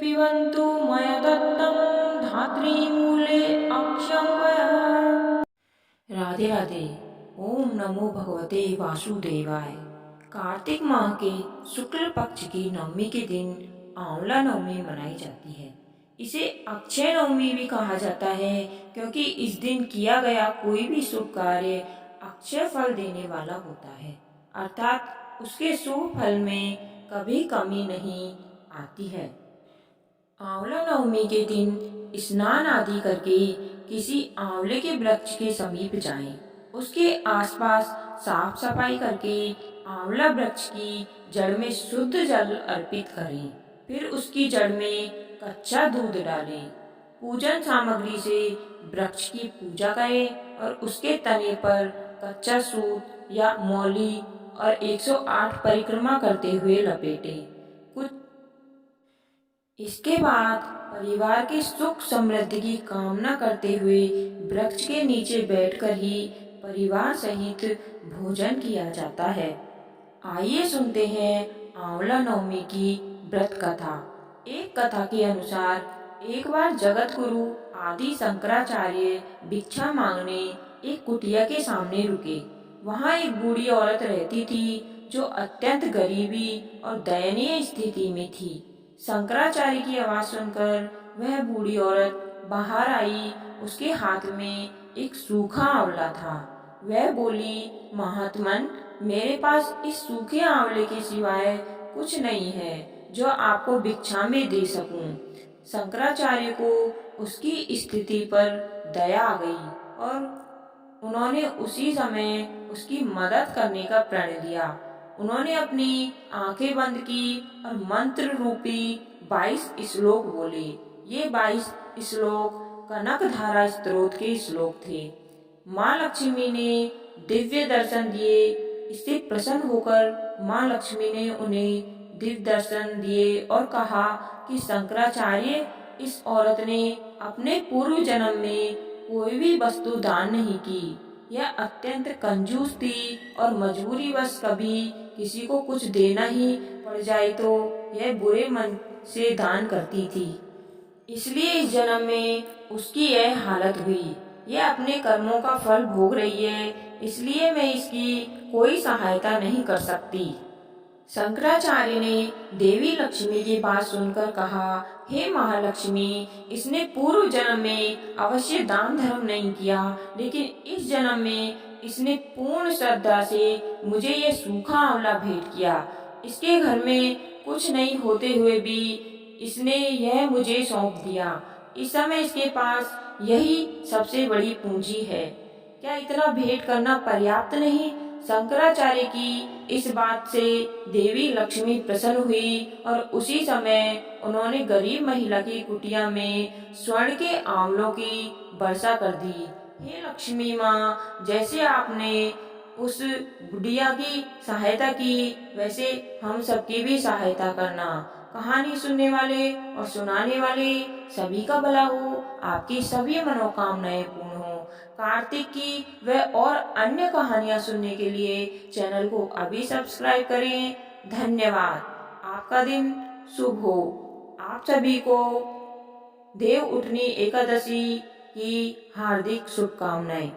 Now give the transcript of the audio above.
पिबन्तु मया दत्तं धात्रीमूले अक्षयम्। राधे राधे। ओम नमो भगवते वासुदेवाय। कार्तिक माह के शुक्ल पक्ष की नवमी के दिन आंवला नवमी मनाई जाती है। इसे अक्षय नवमी भी कहा जाता है, क्योंकि इस दिन किया गया कोई भी शुभ कार्य अक्षय फल देने वाला होता है, अर्थात उसके शुभ फल में कभी कमी नहीं आती है। आंवला नवमी के दिन स्नान आदि करके किसी आंवले के वृक्ष के समीप जाएं। उसके आसपास साफ सफाई करके आंवला वृक्ष की जड़ में शुद्ध जल अर्पित करें। फिर उसकी जड़ में कच्चा दूध डालें। पूजन सामग्री से वृक्ष की पूजा करें और उसके तने पर कच्चा सूत या मौली और 108 परिक्रमा करते हुए लपेटें। कुछ इसके बाद परिवार की सुख समृद्धि की कामना करते हुए वृक्ष के नीचे बैठकर ही परिवार सहित भोजन किया जाता है। आइए सुनते हैं आंवला नवमी की व्रत कथा। एक कथा के अनुसार एक बार जगत गुरु आदि शंकराचार्य भिक्षा मांगने एक कुटिया के सामने रुके। वहाँ एक बूढ़ी औरत रहती थी जो अत्यंत गरीबी और दयनीय स्थिति में थी। शंकराचार्य की आवाज सुनकर वह बूढ़ी औरत बाहर आई। उसके हाथ में एक सूखा आंवला था। वह बोली, महात्मन, मेरे पास इस सूखे आंवले के सिवाय कुछ नहीं है जो आपको भिक्षा में दे सकूं। शंकराचार्य को उसकी स्थिति पर दया आ गई और उन्होंने उसी समय उसकी मदद करने का प्रण लिया। उन्होंने अपनी आंखें बंद की और मंत्र रूपी 22 श्लोक बोले। ये 22 श्लोक कनकधारा स्त्रोत के श्लोक थे। माँ लक्ष्मी ने दिव्य दर्शन दिए। इससे प्रसन्न होकर माँ लक्ष्मी ने उन्हें दिव्य दर्शन दिए और कहा कि शंकराचार्य, इस औरत ने अपने पूर्व जन्म में कोई भी वस्तु दान नहीं की। यह अत्यंत कंजूस थी और मजबूरीवश कभी किसी को कुछ देना ही पड़ जाए तो यह बुरे मन से दान करती थी। इसलिए इस जन्म में उसकी यह हालत हुई। यह अपने कर्मों का फल भोग रही है, इसलिए मैं इसकी कोई सहायता नहीं कर सकती। शंकराचार्य ने देवी लक्ष्मी की बात सुनकर कहा, हे महालक्ष्मी, इसने पूर्व जन्म में अवश्य दान धर्म नहीं किया, लेकिन इस जन्म में इसने पूर्ण श्रद्धा से मुझे ये सूखा आंवला भेंट किया। इसके घर में कुछ नहीं होते हुए भी इसने यह मुझे सौंप दिया। इस समय इसके पास यही सबसे बड़ी पूंजी है। क्या इतना भेंट करना पर्याप्त नहीं? शंकराचार्य की इस बात से देवी लक्ष्मी प्रसन्न हुई और उसी समय उन्होंने गरीब महिला की कुटिया में स्वर्ण के आंवलों की वर्षा कर दी। हे लक्ष्मी माँ, जैसे आपने उस बुढ़िया की सहायता की, वैसे हम सबकी भी सहायता करना। कहानी सुनने वाले और सुनाने वाले सभी का भला हो, आपकी सभी मनोकामनाएं पूर्ण हो। कार्तिक की व और अन्य कहानियां सुनने के लिए चैनल को अभी सब्सक्राइब करें। धन्यवाद। आपका दिन शुभ हो। आप सभी को देव उठनी एकादशी की हार्दिक शुभकामनाएं।